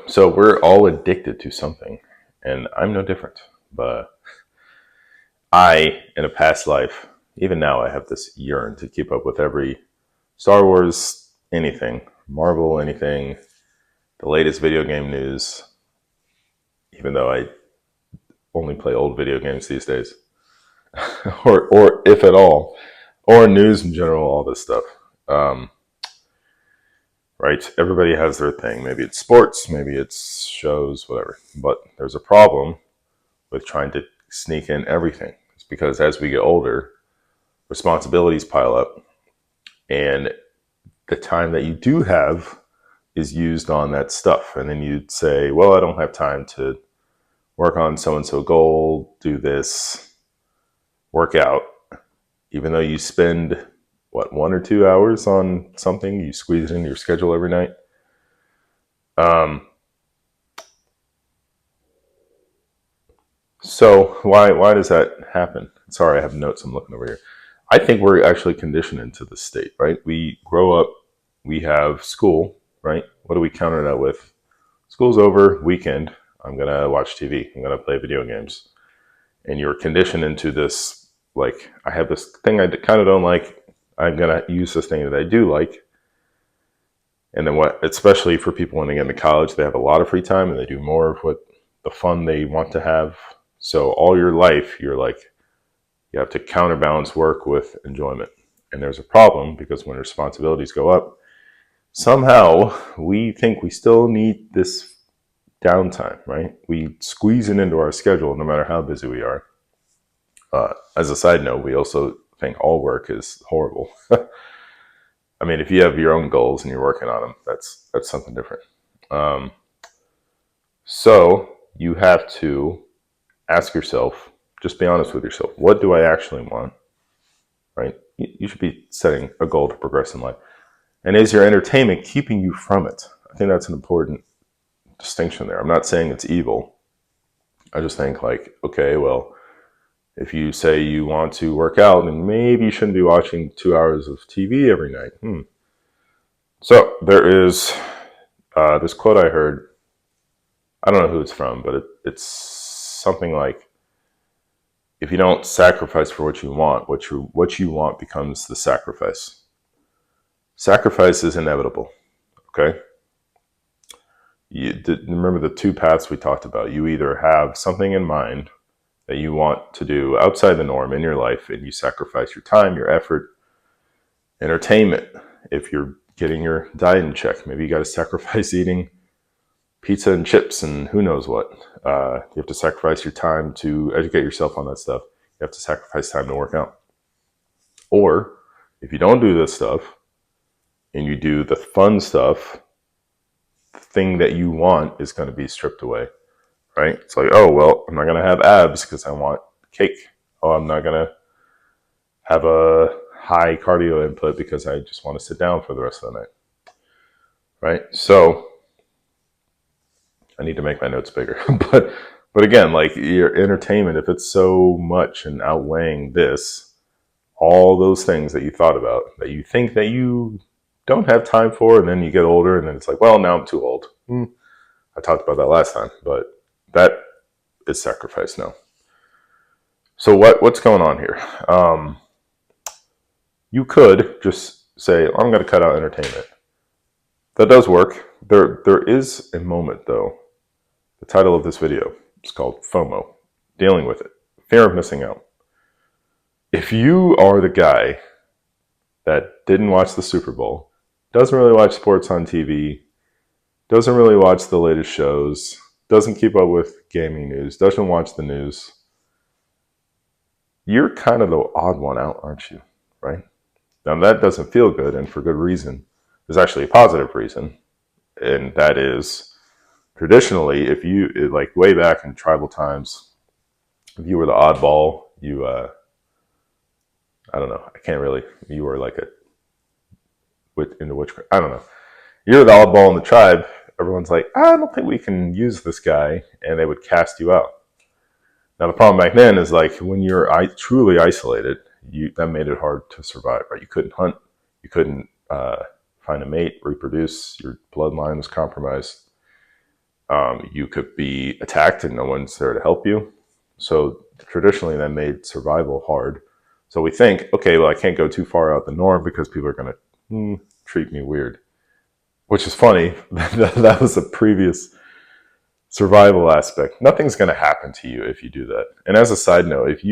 So we're all addicted to something, and I'm no different. But in a past life, even now, I have this yearn to keep up with every Star Wars, anything, Marvel, anything, the latest video game news, even though I only play old video games these days, or if at all, or news in general, all this stuff. Um, right? Everybody has their thing. Maybe it's sports, maybe it's shows, whatever. But there's a problem with trying to sneak in everything. It's because as we get older, responsibilities pile up, and the time that you do have is used on that stuff. And then you'd say, well, I don't have time to work on so and so goal, do this, work out, even though you spend what, 1 or 2 hours on something, you squeeze it into your schedule every night. So why does that happen? Sorry, I have notes I'm looking over here. I think we're actually conditioned into the state, right? We grow up, we have school, right? What do we counter that with? School's over, weekend, I'm gonna watch TV, I'm gonna play video games. And you're conditioned into this, like, I have this thing I kind of don't like, I'm gonna use this thing that I do like. And then what, especially for people when they get into college, they have a lot of free time and they do more of what the fun they want to have. So all your life, you're like, you have to counterbalance work with enjoyment. And there's a problem because when responsibilities go up, somehow we think we still need this downtime, right? We squeeze it into our schedule no matter how busy we are. As a side note, we also think all work is horrible. I mean, if you have your own goals and you're working on them, that's something different. Um, so you have to ask yourself, just be honest with yourself. What do I actually want? Right? You should be setting a goal to progress in life. And is your entertainment keeping you from it? I think that's an important distinction there. I'm not saying it's evil. I just think like, okay, well, if you say you want to work out, then maybe you shouldn't be watching 2 hours of TV every night. So there is this quote I heard. I don't know who it's from, but it's something like, if you don't sacrifice for what you want, what you want becomes the sacrifice. Sacrifice is inevitable. Okay. Remember the two paths we talked about. You either have something in mind that you want to do outside the norm in your life, and you sacrifice your time, your effort, entertainment. If you're getting your diet in check, maybe you got to sacrifice eating pizza and chips and who knows what. You have to sacrifice your time to educate yourself on that stuff. You have to sacrifice time to work out. Or if you don't do this stuff and you do the fun stuff, the thing that you want is going to be stripped away, right? It's like, oh, well, I'm not going to have abs because I want cake. Oh, I'm not going to have a high cardio input because I just want to sit down for the rest of the night, right? So I need to make my notes bigger. but again, like your entertainment, if it's so much and outweighing this, all those things that you thought about that you think that you don't have time for, and then you get older and then it's like, well, now I'm too old. I talked about that last time, but that is sacrifice now. So what's going on here? You could just say, I'm going to cut out entertainment. That does work. There is a moment though. The title of this video is called FOMO, dealing with it, fear of missing out. If you are the guy that didn't watch the Super Bowl, doesn't really watch sports on TV, doesn't really watch the latest shows, doesn't keep up with gaming news, doesn't watch the news, you're kind of the odd one out, aren't you? Right? Now that doesn't feel good, and for good reason. There's actually a positive reason, and that is traditionally, if you, like way back in tribal times, if you were the oddball, you, I don't know, I can't really, you were like into witchcraft, I don't know. You're the oddball in the tribe. Everyone's like, I don't think we can use this guy, and they would cast you out. Now the problem back then is like when you're truly isolated, that made it hard to survive. Right? You couldn't hunt, you couldn't find a mate, reproduce. Your bloodline was compromised. You could be attacked and no one's there to help you. So traditionally, that made survival hard. So we think, okay, well, I can't go too far out the norm because people are going to treat me weird, which is funny. That was a previous survival aspect. Nothing's going to happen to you if you do that. And as a side note, if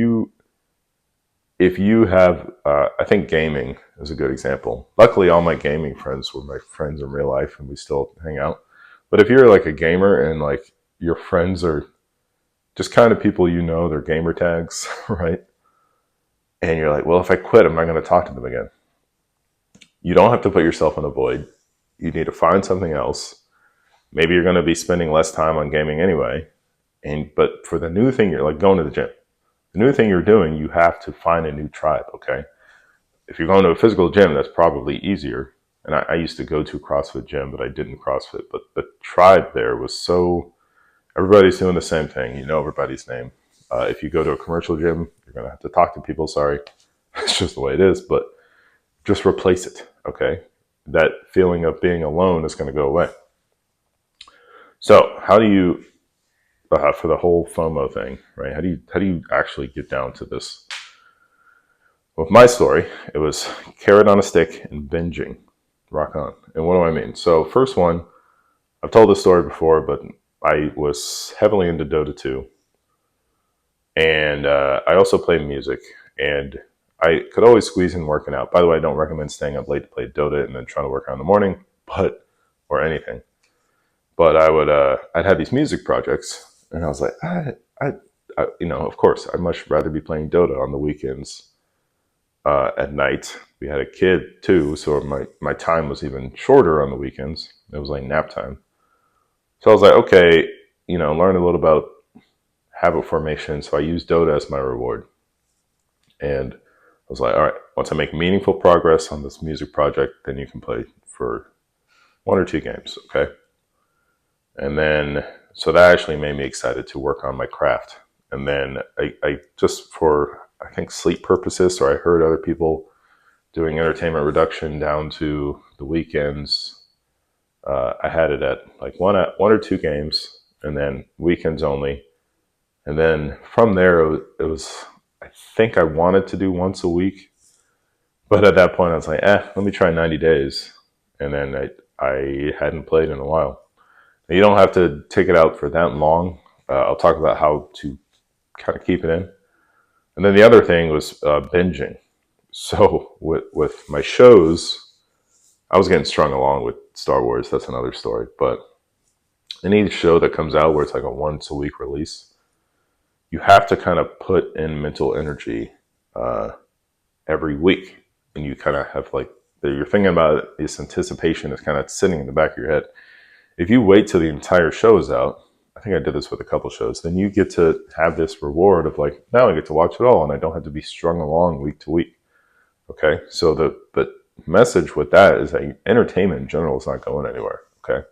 you have, I think gaming is a good example. Luckily, all my gaming friends were my friends in real life, and we still hang out. But if you're like a gamer and like your friends are just kind of people they're gamer tags, right? And you're like, well, if I quit, I'm not going to talk to them again. You don't have to put yourself in a void. You need to find something else. Maybe you're going to be spending less time on gaming anyway. But for the new thing, you're like going to the gym. The new thing you're doing, you have to find a new tribe, okay? If you're going to a physical gym, that's probably easier. And I used to go to a CrossFit gym, but I didn't CrossFit. But the tribe there was so, everybody's doing the same thing. You know everybody's name. If you go to a commercial gym, you're going to have to talk to people. Sorry. It's just the way it is. But just replace it, okay? That feeling of being alone is going to go away. So how do you, for the whole FOMO thing, right? How do you actually get down to this? With my story, it was carrot on a stick and binging. Rock on. And what do I mean? So first one, I've told this story before, but I was heavily into Dota 2. And I also played music. And I could always squeeze in working out. By the way, I don't recommend staying up late to play Dota and then trying to work out in the morning, or anything. But I'd have these music projects, and I was like, of course, I'd much rather be playing Dota on the weekends at night. We had a kid too, so my time was even shorter on the weekends. It was like nap time. So I was like, okay, learn a little about habit formation. So I used Dota as my reward. And I was like, all right, once I make meaningful progress on this music project, then you can play for 1 or 2 games, okay? And then, so that actually made me excited to work on my craft. And then I just for, I think, sleep purposes, so I heard other people doing entertainment reduction down to the weekends. I had it at like 1 or 2 games, and then weekends only. And then from there, it was, I think I wanted to do once a week. But at that point, I was like, let me try 90 days. And then I hadn't played in a while. You don't have to take it out for that long. I'll talk about how to kind of keep it in. And then the other thing was binging. So with my shows, I was getting strung along with Star Wars. That's another story. But any show that comes out where it's like a once a week release, you have to kind of put in mental energy every week. And you kind of have like, you're thinking about it, this anticipation is kind of sitting in the back of your head. If you wait till the entire show is out, I think I did this with a couple shows, then you get to have this reward of like, now I get to watch it all and I don't have to be strung along week to week. Okay. So the message with that is that entertainment in general is not going anywhere. Okay.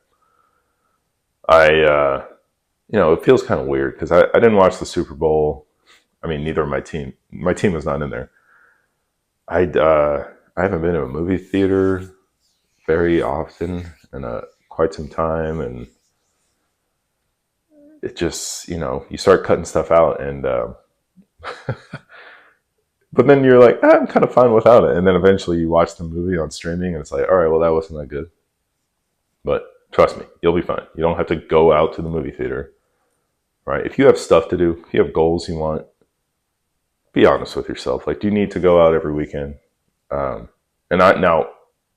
It feels kind of weird because I didn't watch the Super Bowl. I mean, neither of my team. My team was not in there. I haven't been to a movie theater very often in quite some time, and it just, you start cutting stuff out, and but then you're like, I'm kind of fine without it, and then eventually you watch the movie on streaming, and it's like, all right, well, that wasn't that good. But trust me, you'll be fine. You don't have to go out to the movie theater, right? If you have stuff to do, if you have goals you want, be honest with yourself. Like, do you need to go out every weekend? Now,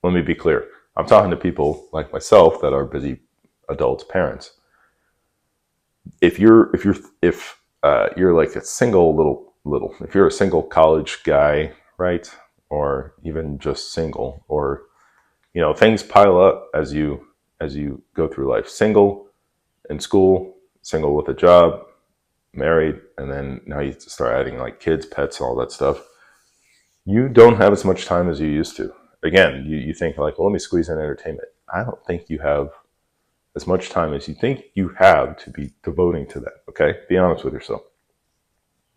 let me be clear. I'm talking to people like myself that are busy adults, parents. If you're like a single if you're a single college guy, right, or even just single, or things pile up as you go through life. Single in school, single with a job, married, and then now you start adding like kids, pets, all that stuff. You don't have as much time as you used to. Again, you think like, well, let me squeeze in entertainment. I don't think you have as much time as you think you have to be devoting to that. Okay, be honest with yourself.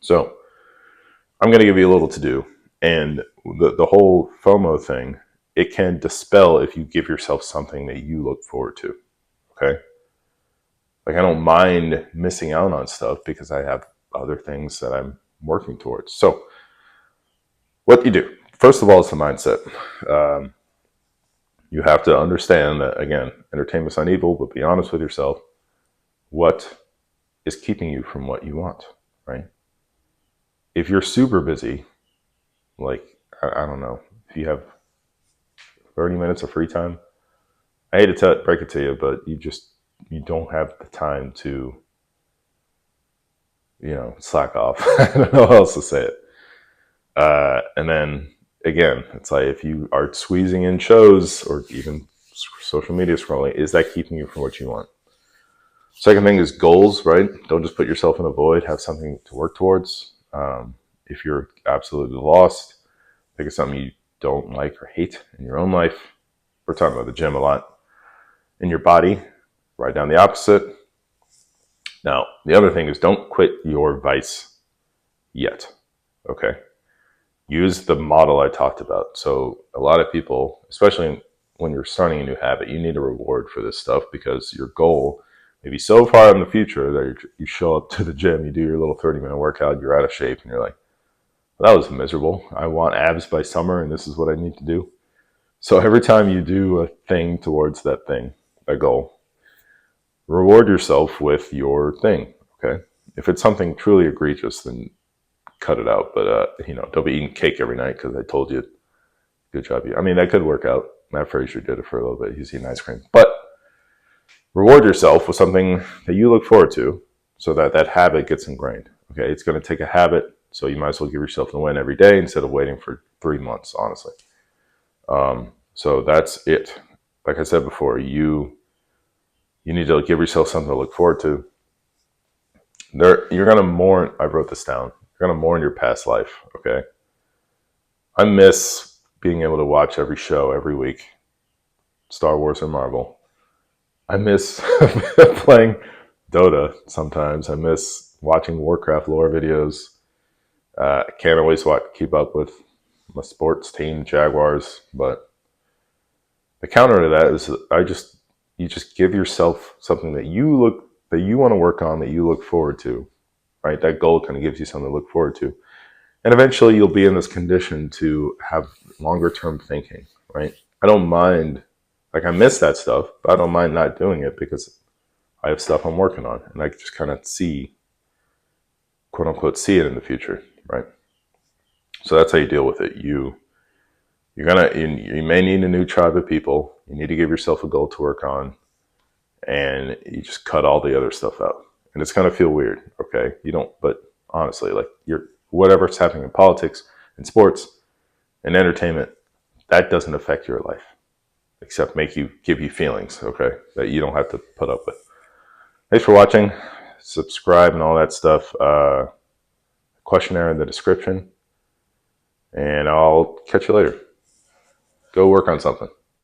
So I'm going to give you a little to do, and the whole FOMO thing, it can dispel if you give yourself something that you look forward to. Okay, Like, I don't mind missing out on stuff because I have other things that I'm working towards. So what you do, first of all, is the mindset. You have to understand that, again, entertainment's not evil, but be honest with yourself. What is keeping you from what you want, right? If you're super busy, like, I don't know, if you have 30 minutes of free time, I hate to break it to you, but you don't have the time to, slack off. I don't know how else to say it. And then again, it's like, if you are squeezing in shows or even social media scrolling, is that keeping you from what you want? Second thing is goals, right? Don't just put yourself in a void, have something to work towards. If you're absolutely lost, think of something you don't like or hate in your own life. We're talking about the gym a lot. In your body, write down the opposite. Now, the other thing is, don't quit your vice yet, okay? Use the model I talked about. So a lot of people, especially when you're starting a new habit, you need a reward for this stuff, because your goal may be so far in the future that you show up to the gym, you do your little 30-minute workout, you're out of shape, and you're like, well, that was miserable. I want abs by summer, and this is what I need to do. So every time you do a thing towards that thing, a goal, reward yourself with your thing, okay? If it's something truly egregious, then cut it out. But, don't be eating cake every night because I told you, good job. I mean, that could work out. Matt Frazier did it for a little bit. He's eating ice cream. But reward yourself with something that you look forward to so that that habit gets ingrained, okay? It's going to take a habit, so you might as well give yourself the win every day instead of waiting for 3 months, honestly. So that's it. Like I said before, you need to give yourself something to look forward to. You're going to mourn, I wrote this down, you're going to mourn your past life, okay? I miss being able to watch every show every week, Star Wars and Marvel. I miss playing Dota sometimes. I miss watching Warcraft lore videos. I can't always keep up with my sports team, Jaguars, but the counter to that is you just give yourself something that you want to work on, that you look forward to, right? That goal kind of gives you something to look forward to. And eventually you'll be in this condition to have longer term thinking, right? I don't mind, like, I miss that stuff, but I don't mind not doing it because I have stuff I'm working on, and I just kind of see, quote unquote, see it in the future, right? So that's how you deal with it. You may need a new tribe of people. You need to give yourself a goal to work on, and you just cut all the other stuff out. And it's going to feel weird, okay? You don't, but honestly, like, whatever's happening in politics, in sports, in entertainment, that doesn't affect your life, except give you feelings, okay, that you don't have to put up with. Thanks for watching. Subscribe and all that stuff. Questionnaire in the description. And I'll catch you later. Go work on something.